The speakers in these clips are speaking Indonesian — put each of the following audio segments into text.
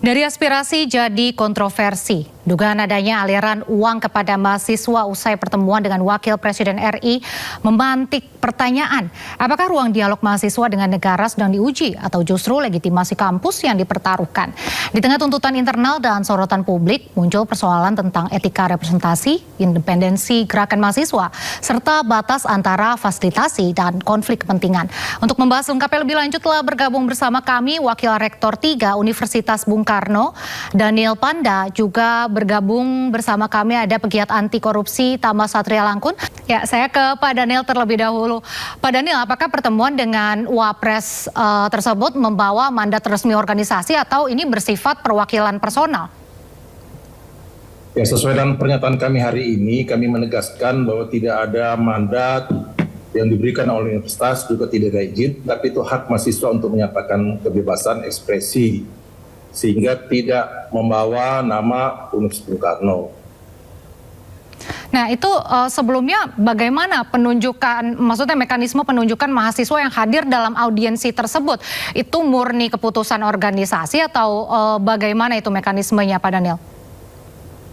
Dari aspirasi jadi kontroversi. Dugaan adanya aliran uang kepada mahasiswa usai pertemuan dengan Wakil Presiden RI memantik pertanyaan, apakah ruang dialog mahasiswa dengan negara sedang diuji atau justru legitimasi kampus yang dipertaruhkan. Di tengah tuntutan internal dan sorotan publik, muncul persoalan tentang etika representasi, independensi gerakan mahasiswa, serta batas antara fasilitasi dan konflik kepentingan. Untuk membahas lengkapnya lebih lanjut telah bergabung bersama kami Wakil Rektor 3 Universitas Bung Karno, Daniel Panda, juga bergabung bersama kami ada pegiat anti korupsi Tama Satria Langkun. Ya, saya ke Pak Daniel terlebih dahulu. Pak Daniel, apakah pertemuan dengan Wapres tersebut membawa mandat resmi organisasi atau ini bersifat perwakilan personal? Ya, sesuai dengan pernyataan kami hari ini, kami menegaskan bahwa tidak ada mandat yang diberikan oleh universitas, juga tidak ada izin, tapi itu hak mahasiswa untuk menyatakan kebebasan ekspresi, sehingga tidak membawa nama Universitas Bung Karno. Nah, itu sebelumnya bagaimana penunjukan, maksudnya mekanisme penunjukan mahasiswa yang hadir dalam audiensi tersebut? Itu murni keputusan organisasi atau bagaimana itu mekanismenya, Pak Daniel?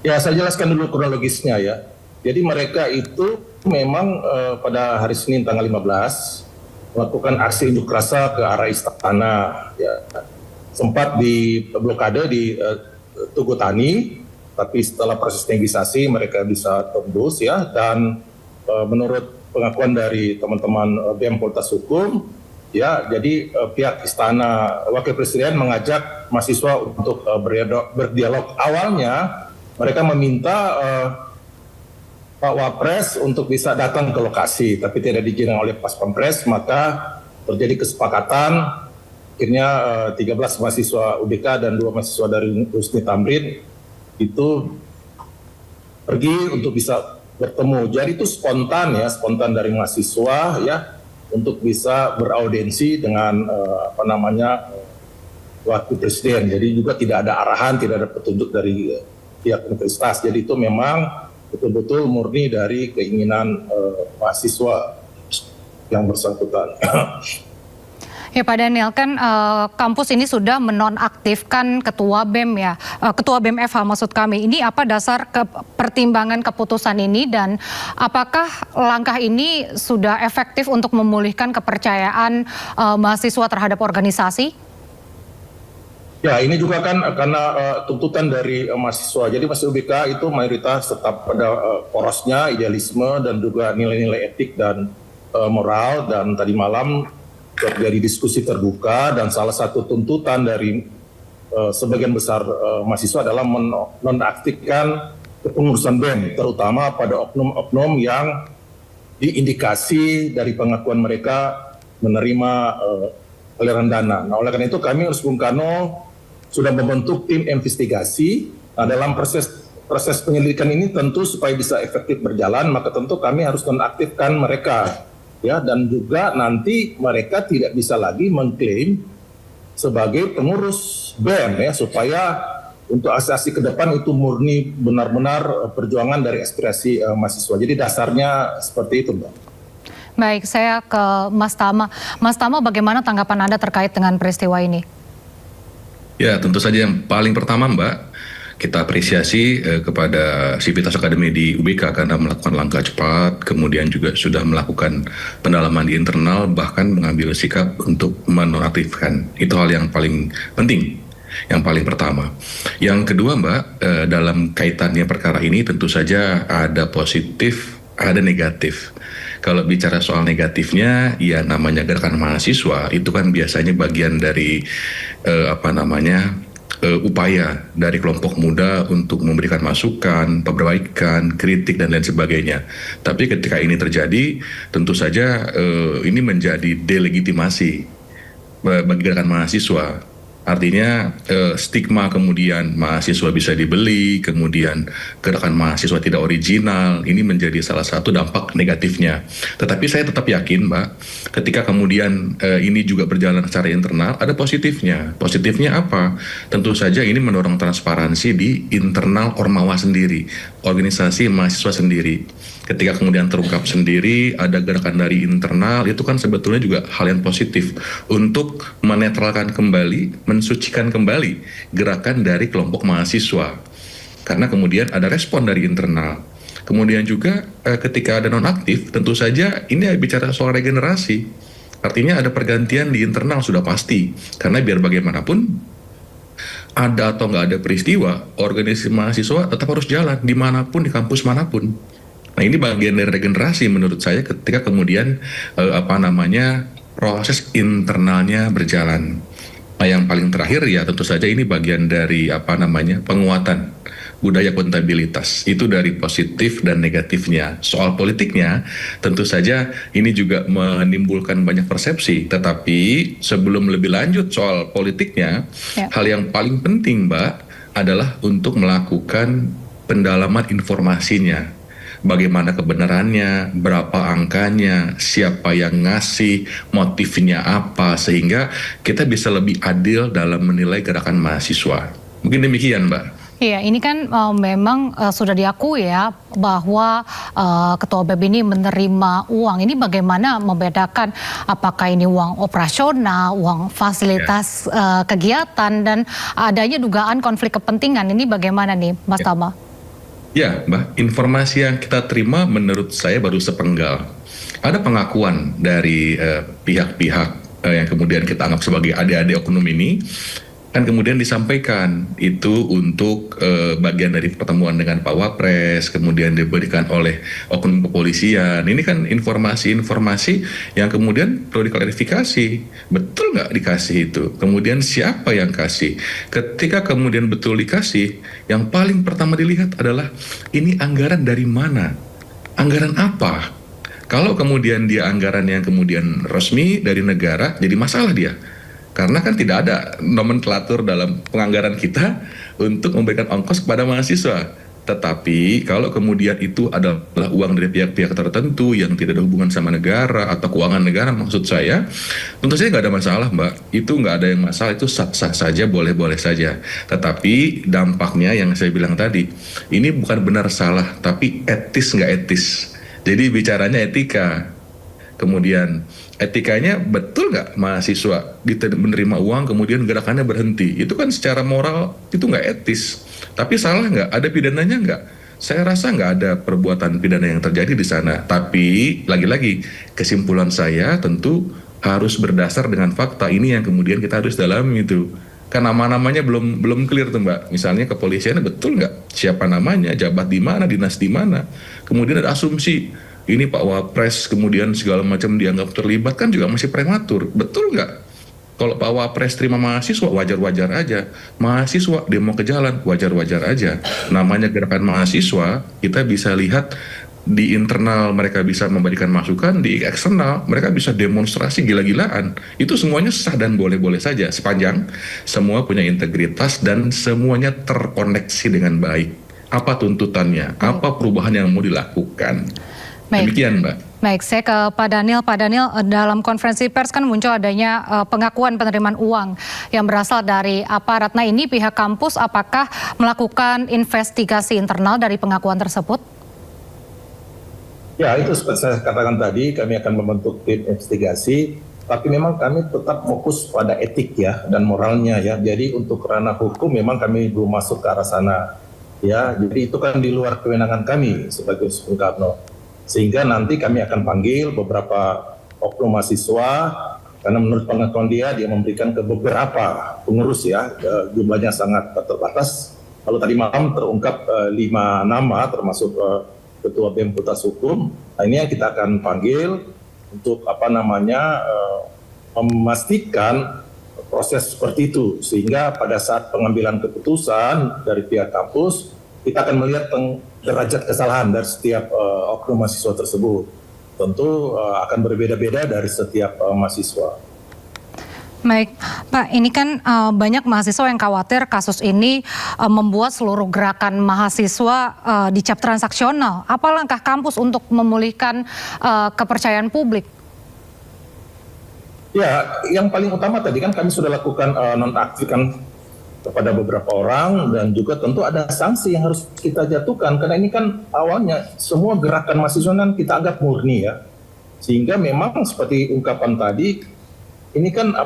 Ya, saya jelaskan dulu kronologisnya ya. Jadi mereka itu memang pada hari Senin tanggal 15 melakukan aksi unjuk rasa ke arah istana, ya. Sempat di blokade di Tugu Tani, tapi setelah proses negosiasi mereka bisa tembus ya, dan menurut pengakuan dari teman-teman BEM Fakultas Hukum ya, jadi pihak istana Wakil Presiden mengajak mahasiswa untuk berdialog. Awalnya mereka meminta Pak Wapres untuk bisa datang ke lokasi, tapi tidak diizinkan oleh Pas Pampres, maka terjadi kesepakatan. Akhirnya 13 mahasiswa UBK dan 2 mahasiswa dari Husni Tamrin itu pergi untuk bisa bertemu. Jadi itu spontan ya, spontan dari mahasiswa ya, untuk bisa beraudiensi dengan Wakil Presiden. Jadi juga tidak ada arahan, tidak ada petunjuk dari pihak universitas. Jadi itu memang betul-betul murni dari keinginan mahasiswa yang bersangkutan. Ya Pak Daniel, kan kampus ini sudah menonaktifkan Ketua BEM ya, Ketua BEM FH maksud kami. Ini apa dasar pertimbangan keputusan ini dan apakah langkah ini sudah efektif untuk memulihkan kepercayaan mahasiswa terhadap organisasi? Ya, ini juga kan karena tuntutan dari mahasiswa. Jadi mahasiswa UBK itu mayoritas tetap pada porosnya, idealisme dan juga nilai-nilai etik dan moral. Dan tadi malam terjadi diskusi terbuka dan salah satu tuntutan dari sebagian besar mahasiswa adalah menonaktifkan kepengurusan BEM, terutama pada oknum-oknum yang diindikasi dari pengakuan mereka menerima aliran dana. Nah, oleh karena itu kami Universitas Bung Karno sudah membentuk tim investigasi. Nah, dalam proses penyelidikan ini tentu supaya bisa efektif berjalan, maka tentu kami harus nonaktifkan mereka. Ya, dan juga nanti mereka tidak bisa lagi mengklaim sebagai pengurus BEM ya, supaya untuk aspirasi ke depan itu murni benar-benar perjuangan dari aspirasi mahasiswa. Jadi dasarnya seperti itu, Mbak. Baik, saya ke Mas Tama. Mas Tama, bagaimana tanggapan Anda terkait dengan peristiwa ini? Ya, tentu saja yang paling pertama, Mbak, kita apresiasi kepada Sivitas Akademi di UBK karena melakukan langkah cepat, kemudian juga sudah melakukan pendalaman di internal, bahkan mengambil sikap untuk menonaktifkan. Itu hal yang paling penting, yang paling pertama. Yang kedua, Mbak, dalam kaitannya perkara ini tentu saja ada positif, ada negatif. Kalau bicara soal negatifnya, ya namanya gerakan mahasiswa, itu kan biasanya bagian dari upaya dari kelompok muda untuk memberikan masukan, perbaikan, kritik dan lain sebagainya. Tapi ketika ini terjadi, tentu saja ini menjadi delegitimasi bagi gerakan mahasiswa. Artinya stigma kemudian mahasiswa bisa dibeli, kemudian gerakan mahasiswa tidak original, ini menjadi salah satu dampak negatifnya. Tetapi saya tetap yakin, Mbak, ketika kemudian ini juga berjalan secara internal, ada positifnya. Positifnya apa? Tentu saja ini mendorong transparansi di internal Ormawa sendiri, organisasi mahasiswa sendiri. ketika kemudian terungkap sendiri, ada gerakan dari internal, itu kan sebetulnya juga hal yang positif untuk menetralkan kembali, mensucikan kembali gerakan dari kelompok mahasiswa. Karena kemudian ada respon dari internal. Kemudian juga ketika ada nonaktif, tentu saja ini bicara soal regenerasi. Artinya ada pergantian di internal sudah pasti. Karena biar bagaimanapun, ada atau nggak ada peristiwa, organisasi mahasiswa tetap harus jalan dimanapun, di kampus manapun. Nah, ini bagian dari regenerasi menurut saya ketika kemudian proses internalnya berjalan. Nah, yang paling terakhir ya tentu saja ini bagian dari penguatan budaya akuntabilitas. Itu dari positif dan negatifnya. Soal politiknya tentu saja ini juga menimbulkan banyak persepsi. Tetapi sebelum lebih lanjut soal politiknya, hal yang paling penting Mbak adalah untuk melakukan pendalaman informasinya. Bagaimana kebenarannya, berapa angkanya, siapa yang ngasih, motifnya apa, sehingga kita bisa lebih adil dalam menilai gerakan mahasiswa. Mungkin demikian Mbak. Iya, ini kan memang sudah diakui ya bahwa Ketua BEM ini menerima uang. Ini bagaimana membedakan apakah ini uang operasional, uang fasilitas kegiatan, dan adanya dugaan konflik kepentingan. Ini bagaimana nih, Mas Tama? Ya, Mbak, informasi yang kita terima menurut saya baru sepenggal. Ada pengakuan dari pihak-pihak yang kemudian kita anggap sebagai adik-adik oknum ini, kan kemudian disampaikan itu untuk bagian dari pertemuan dengan Pak Wapres, kemudian diberikan oleh oknum kepolisian. Ini kan informasi-informasi yang kemudian perlu diklarifikasi. Betul nggak dikasih itu? Kemudian siapa yang kasih? Ketika kemudian betul dikasih, yang paling pertama dilihat adalah ini anggaran dari mana? Anggaran apa? Kalau kemudian dia anggaran yang kemudian resmi dari negara, jadi masalah dia. Karena kan tidak ada nomenklatur dalam penganggaran kita untuk memberikan ongkos kepada mahasiswa. Tetapi kalau kemudian itu adalah uang dari pihak-pihak tertentu yang tidak ada hubungan sama negara atau keuangan negara, maksud saya, tentu saja nggak ada masalah Mbak. Itu nggak ada yang masalah, itu sah-sah saja, boleh-boleh saja. Tetapi dampaknya yang saya bilang tadi, ini bukan benar salah, tapi etis nggak etis. Jadi bicaranya etika. Kemudian etikanya betul nggak mahasiswa menerima uang kemudian gerakannya berhenti? Itu kan secara moral itu nggak etis. Tapi salah nggak? Ada pidananya nggak? Saya rasa nggak ada perbuatan pidana yang terjadi di sana. Tapi lagi-lagi kesimpulan saya tentu harus berdasar dengan fakta ini yang kemudian kita harus dalami itu. Kan nama-namanya belum clear tuh Mbak. Misalnya kepolisian betul nggak? Siapa namanya? Jabat di mana? Dinas di mana? Kemudian ada asumsi ini Pak Wapres kemudian segala macam dianggap terlibat, kan juga masih prematur. Betul nggak? Kalau Pak Wapres terima mahasiswa, wajar-wajar aja. Mahasiswa demo ke jalan, wajar-wajar aja. Namanya gerakan mahasiswa, kita bisa lihat di internal mereka bisa memberikan masukan, di eksternal mereka bisa demonstrasi gila-gilaan. Itu semuanya sah dan boleh-boleh saja, sepanjang semua punya integritas dan semuanya terkoneksi dengan baik. Apa tuntutannya? Apa perubahan yang mau dilakukan? Demikian Mbak. Baik, saya ke Pak Daniel. Pak Daniel, dalam konferensi pers kan muncul adanya pengakuan penerimaan uang yang berasal dari aparat. Nah, ini pihak kampus apakah melakukan investigasi internal dari pengakuan tersebut? Ya, itu seperti saya katakan tadi, kami akan membentuk tim investigasi, tapi memang kami tetap fokus pada etik ya dan moralnya ya. Jadi untuk ranah hukum memang kami belum masuk ke arah sana. Ya, jadi itu kan di luar kewenangan kami sebagai Bung Karno. Sehingga nanti kami akan panggil beberapa oknum mahasiswa, karena menurut pengakuan dia memberikan ke beberapa pengurus ya, jumlahnya sangat terbatas. Lalu tadi malam terungkap 5 nama termasuk Ketua BEM Fakultas Hukum. Nah, ini yang kita akan panggil untuk memastikan proses seperti itu, sehingga pada saat pengambilan keputusan dari pihak kampus, kita akan melihat derajat kesalahan dari setiap oknum mahasiswa tersebut. Tentu akan berbeda-beda dari setiap mahasiswa. Baik, Pak, ini kan banyak mahasiswa yang khawatir kasus ini membuat seluruh gerakan mahasiswa dicap transaksional. Apa langkah kampus untuk memulihkan kepercayaan publik? Ya, yang paling utama tadi kan kami sudah lakukan nonaktifkan kepada beberapa orang, dan juga tentu ada sanksi yang harus kita jatuhkan, karena ini kan awalnya semua gerakan mahasiswa kan kita anggap murni ya, sehingga memang seperti ungkapan tadi, ini kan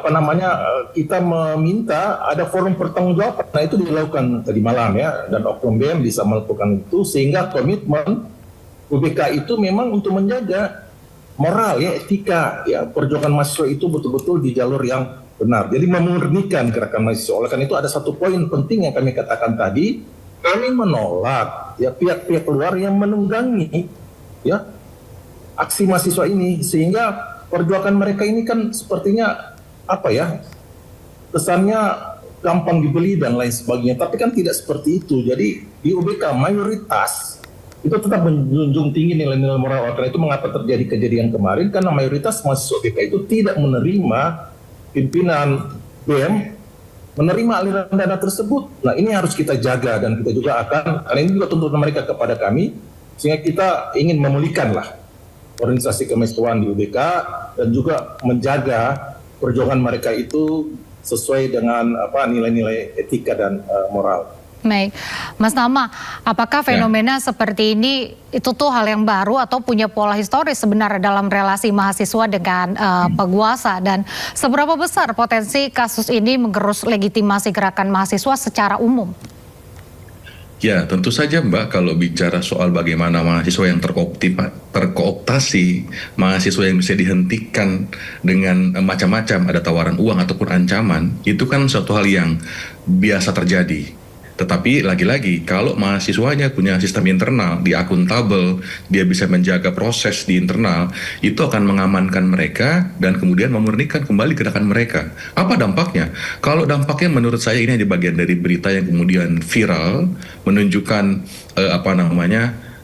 kita meminta ada forum pertanggungjawaban. Nah itu dilakukan tadi malam ya, dan Oknum BEM bisa melakukan itu, sehingga komitmen UBK itu memang untuk menjaga moral ya, etika ya, perjuangan mahasiswa itu betul-betul di jalur yang benar. Jadi memurnikan gerakan mahasiswa. Oleh karena itu ada satu poin penting yang kami katakan tadi, kami menolak ya pihak-pihak luar yang menunggangi ya aksi mahasiswa ini, sehingga perjuangan mereka ini kan sepertinya kesannya gampang dibeli dan lain sebagainya, tapi kan tidak seperti itu. Jadi di UBK mayoritas itu tetap menjunjung tinggi nilai-nilai moral. Karena itu mengapa terjadi kejadian kemarin, karena mayoritas mahasiswa UBK itu tidak menerima pimpinan BEM menerima aliran dana tersebut. Nah ini harus kita jaga, dan kita juga akan, karena ini juga tuntutan mereka kepada kami, sehingga kita ingin memulihkan lah organisasi kemahasiswaan di UBK dan juga menjaga perjuangan mereka itu sesuai dengan nilai-nilai etika dan moral. Baik, Mas Tama, apakah fenomena seperti ini itu tuh hal yang baru atau punya pola historis sebenarnya dalam relasi mahasiswa dengan penguasa, dan seberapa besar potensi kasus ini menggerus legitimasi gerakan mahasiswa secara umum? Ya, tentu saja Mbak, kalau bicara soal bagaimana mahasiswa yang terkooptasi, mahasiswa yang bisa dihentikan dengan macam-macam, ada tawaran uang ataupun ancaman, itu kan suatu hal yang biasa terjadi. Tetapi lagi-lagi, kalau mahasiswanya punya sistem internal, dia akuntabel, dia bisa menjaga proses di internal, itu akan mengamankan mereka dan kemudian memurnikan kembali gerakan mereka. Apa dampaknya? Kalau dampaknya menurut saya ini hanya bagian dari berita yang kemudian viral, menunjukkan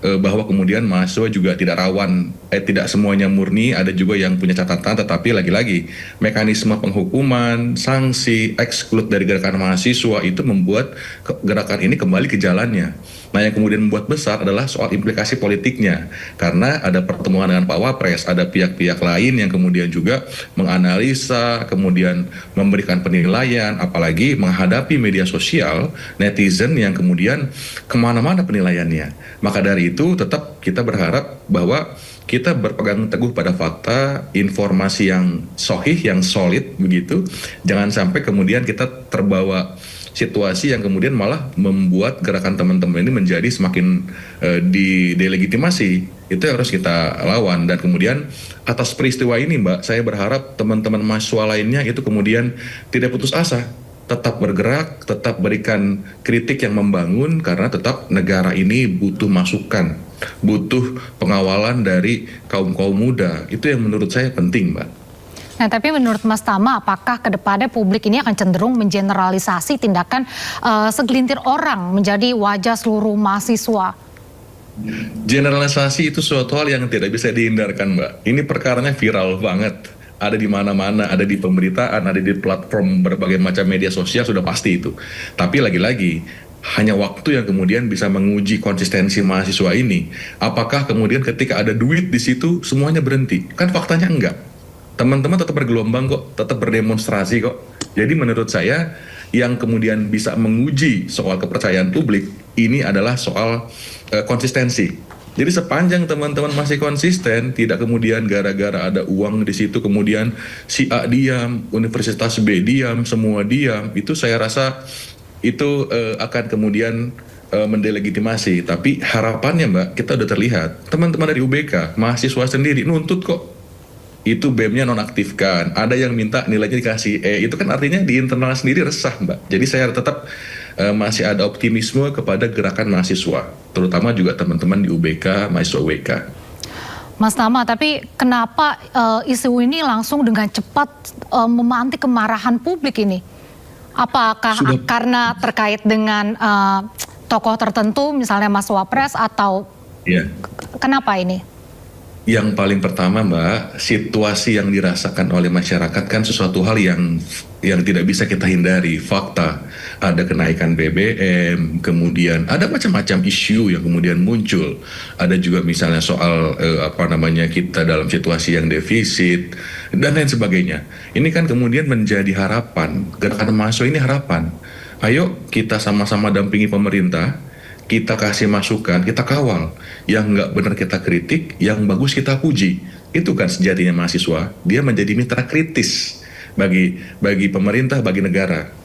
bahwa kemudian mahasiswa juga tidak rawan, tidak semuanya murni, ada juga yang punya catatan, tetapi lagi-lagi mekanisme penghukuman, sanksi, exclude dari gerakan mahasiswa itu membuat gerakan ini kembali ke jalannya. Nah yang kemudian membuat besar adalah soal implikasi politiknya, karena ada pertemuan dengan Pak Wapres, ada pihak-pihak lain yang kemudian juga menganalisa, kemudian memberikan penilaian, apalagi menghadapi media sosial, netizen yang kemudian kemana-mana penilaiannya. Maka dari itu tetap kita berharap bahwa kita berpegang teguh pada fakta, informasi yang sahih, yang solid begitu. Jangan sampai kemudian kita terbawa situasi yang kemudian malah membuat gerakan teman-teman ini menjadi semakin delegitimasi. Itu yang harus kita lawan. Dan kemudian atas peristiwa ini Mbak, saya berharap teman-teman mahasiswa lainnya itu kemudian tidak putus asa, tetap bergerak, tetap berikan kritik yang membangun, karena tetap negara ini butuh masukan, butuh pengawalan dari kaum-kaum muda. Itu yang menurut saya penting Mbak. Nah, tapi menurut Mas Tama, apakah kedepannya publik ini akan cenderung mengeneralisasi tindakan segelintir orang menjadi wajah seluruh mahasiswa? Generalisasi itu suatu hal yang tidak bisa dihindarkan Mbak. Ini perkaranya viral banget. Ada di mana-mana, ada di pemberitaan, ada di platform berbagai macam media sosial, sudah pasti itu. Tapi lagi-lagi, hanya waktu yang kemudian bisa menguji konsistensi mahasiswa ini. Apakah kemudian ketika ada duit di situ, semuanya berhenti? Kan faktanya enggak. Teman-teman tetap bergelombang kok, tetap berdemonstrasi kok. Jadi menurut saya, yang kemudian bisa menguji soal kepercayaan publik, ini adalah soal konsistensi. Jadi sepanjang teman-teman masih konsisten, tidak kemudian gara-gara ada uang di situ, kemudian si A diam, Universitas B diam, semua diam, itu saya rasa itu akan kemudian mendelegitimasi. Tapi harapannya Mbak, kita udah terlihat, teman-teman dari UBK, mahasiswa sendiri nuntut kok. Itu BEM-nya nonaktifkan, ada yang minta nilainya dikasih itu kan artinya di internal sendiri resah Mbak. Jadi saya tetap masih ada optimisme kepada gerakan mahasiswa, terutama juga teman-teman di UBK, mahasiswa UBK. Mas Tama, tapi kenapa isu ini langsung dengan cepat memantik kemarahan publik ini? Apakah karena terkait dengan tokoh tertentu, misalnya Mas Wapres, atau kenapa ini? Yang paling pertama Mbak, situasi yang dirasakan oleh masyarakat kan sesuatu hal yang tidak bisa kita hindari, fakta. Ada kenaikan BBM, kemudian ada macam-macam isu yang kemudian muncul. Ada juga misalnya soal kita dalam situasi yang defisit dan lain sebagainya. Ini kan kemudian menjadi harapan, gerakan mahasiswa ini harapan. Ayo kita sama-sama dampingi pemerintah, kita kasih masukan, kita kawal. Yang nggak benar kita kritik, yang bagus kita puji. Itu kan sejatinya mahasiswa, dia menjadi mitra kritis bagi pemerintah, bagi negara.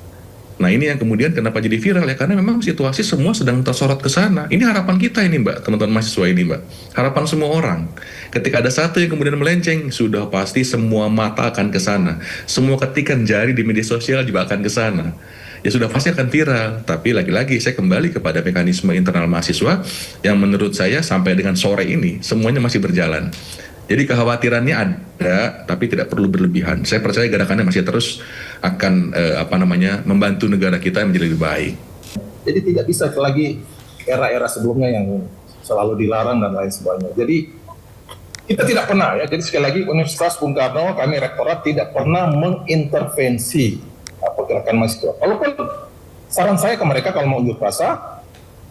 Nah ini yang kemudian kenapa jadi viral ya, karena memang situasi semua sedang tersorot ke sana. Ini harapan kita ini Mbak, teman-teman mahasiswa ini Mbak. Harapan semua orang. Ketika ada satu yang kemudian melenceng, sudah pasti semua mata akan ke sana. Semua ketikan jari di media sosial juga akan ke sana. Ya sudah pasti akan viral. Tapi lagi-lagi saya kembali kepada mekanisme internal mahasiswa yang menurut saya sampai dengan sore ini semuanya masih berjalan. Jadi kekhawatirannya ada, tapi tidak perlu berlebihan. Saya percaya gerakannya masih terus akan membantu negara kita menjadi lebih baik. Jadi tidak bisa lagi era-era sebelumnya yang selalu dilarang dan lain sebagainya. Jadi kita tidak pernah ya. Jadi sekali lagi Universitas Bung Karno, kami rektorat tidak pernah mengintervensi pergerakan mahasiswa. Walaupun saran saya ke mereka kalau mau unjuk rasa,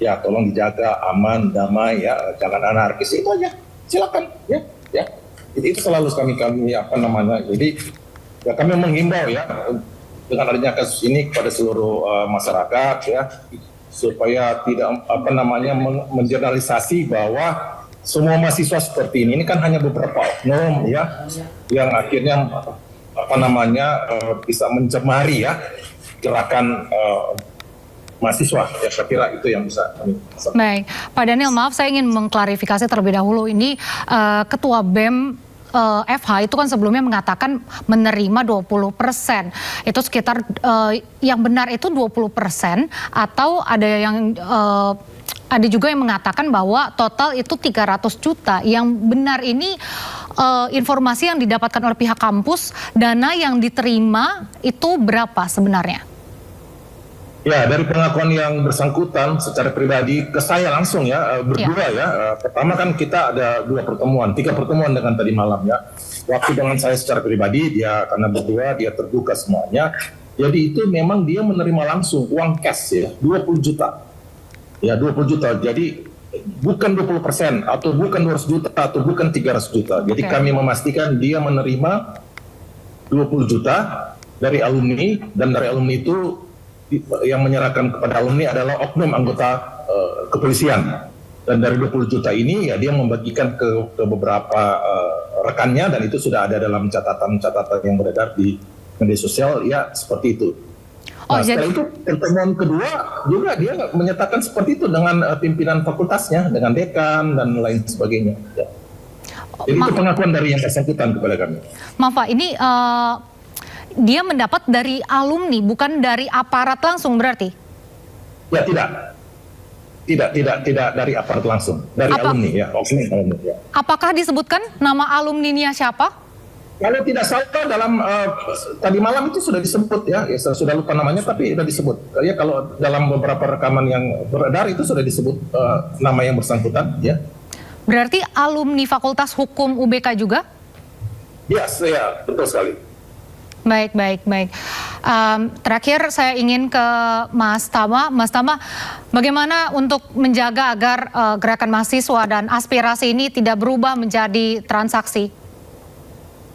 ya tolong dijaga aman, damai ya, jangan anarkis, itu aja. Silakan ya. Itu selalu kami jadi ya kami menghimbau ya dengan adanya kasus ini kepada seluruh masyarakat ya, supaya tidak menjernalisasi bahwa semua mahasiswa seperti ini kan hanya beberapa oknum ya yang akhirnya bisa mencemari ya gerakan mahasiswa. Ya saya kira itu yang bisa kami sampaikan. Baik, Pak Daniel, maaf saya ingin mengklarifikasi terlebih dahulu. Ini Ketua BEM FH itu kan sebelumnya mengatakan menerima 20%. Itu sekitar yang benar itu 20% atau ada juga yang mengatakan bahwa total itu 300 juta. Yang benar ini informasi yang didapatkan oleh pihak kampus, dana yang diterima itu berapa sebenarnya? Ya, dari pengakuan yang bersangkutan secara pribadi ke saya langsung ya, berdua ya. Pertama kan kita ada 3 pertemuan dengan tadi malam ya. Waktu dengan saya secara pribadi, dia karena berdua, dia terbuka semuanya. Jadi itu memang dia menerima langsung uang cash ya, 20 juta. Ya, 20 juta. Jadi bukan 20% atau bukan 200 juta atau bukan 300 juta. Jadi kami memastikan dia menerima 20 juta dari alumni, dan dari alumni itu yang menyerahkan kepada alumni adalah oknum anggota kepolisian, dan dari 20 juta ini ya dia membagikan ke beberapa rekannya, dan itu sudah ada dalam catatan-catatan yang beredar di media sosial ya, seperti itu. Nah, setelah itu pertemuan kedua juga dia menyatakan seperti itu dengan pimpinan fakultasnya, dengan dekan dan lain sebagainya ya. Jadi itu pengakuan dari yang bersangkutan kepada kami. Maaf Pak, ini dia mendapat dari alumni, bukan dari aparat langsung berarti? Ya tidak dari aparat langsung, dari alumni ya, alumni ya. Apakah disebutkan nama alumninya siapa? Kalau tidak salah dalam tadi malam itu sudah disebut ya, saya sudah lupa namanya tapi sudah disebut. Ya kalau dalam beberapa rekaman yang beredar itu sudah disebut nama yang bersangkutan ya. Berarti alumni Fakultas Hukum UBK juga? Yes, ya, betul sekali. Baik. Terakhir saya ingin ke Mas Tama. Mas Tama, bagaimana untuk menjaga agar gerakan mahasiswa dan aspirasi ini tidak berubah menjadi transaksi?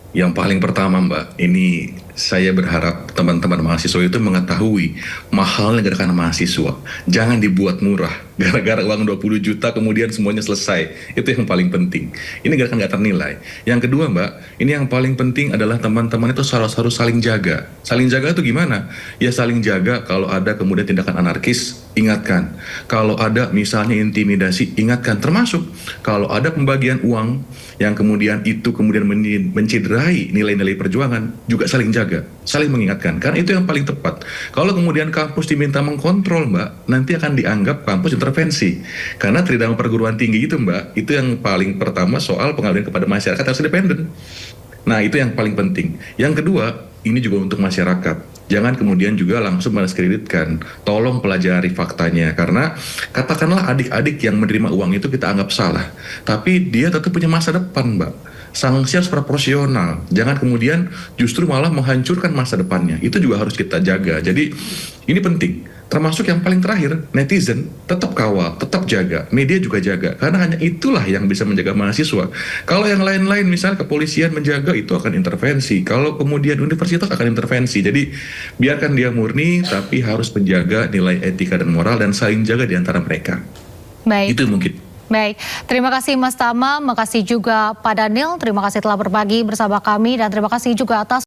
Yang paling pertama Mbak, ini saya berharap teman-teman mahasiswa itu mengetahui mahalnya gerakan mahasiswa. Jangan dibuat murah, gara-gara uang 20 juta kemudian semuanya selesai. Itu yang paling penting. Ini gerakan nggak ternilai. Yang kedua Mbak, ini yang paling penting adalah teman-teman itu harus saling jaga. Saling jaga itu gimana? Ya saling jaga kalau ada kemudian tindakan anarkis, ingatkan. Kalau ada misalnya intimidasi, ingatkan. Termasuk kalau ada pembagian uang yang kemudian menciderai nilai-nilai perjuangan, juga saling jaga, saling mengingatkan, karena itu yang paling tepat. Kalau kemudian kampus diminta mengkontrol Mbak, nanti akan dianggap kampus intervensi, karena tridharma perguruan tinggi itu Mbak, itu yang paling pertama soal pengabdian kepada masyarakat harus independen. Nah itu yang paling penting. Yang kedua, ini juga untuk masyarakat. Jangan kemudian juga langsung mendiskreditkan. Tolong pelajari faktanya, karena katakanlah adik-adik yang menerima uang itu kita anggap salah, tapi dia tetap punya masa depan Mbak. Sanksi harus proporsional. Jangan kemudian justru malah menghancurkan masa depannya. Itu juga harus kita jaga. Jadi Ini penting. Termasuk yang paling terakhir, netizen tetap kawal, tetap jaga, media juga jaga. Karena hanya itulah yang bisa menjaga mahasiswa. Kalau yang lain-lain, misalnya kepolisian menjaga, itu akan intervensi. Kalau kemudian universitas akan intervensi. Jadi biarkan dia murni, tapi harus menjaga nilai etika dan moral dan saling jaga di antara mereka. Baik. Itu mungkin. Baik, terima kasih Mas Tama, makasih juga Pak Daniel, terima kasih telah berbagi bersama kami dan terima kasih juga atas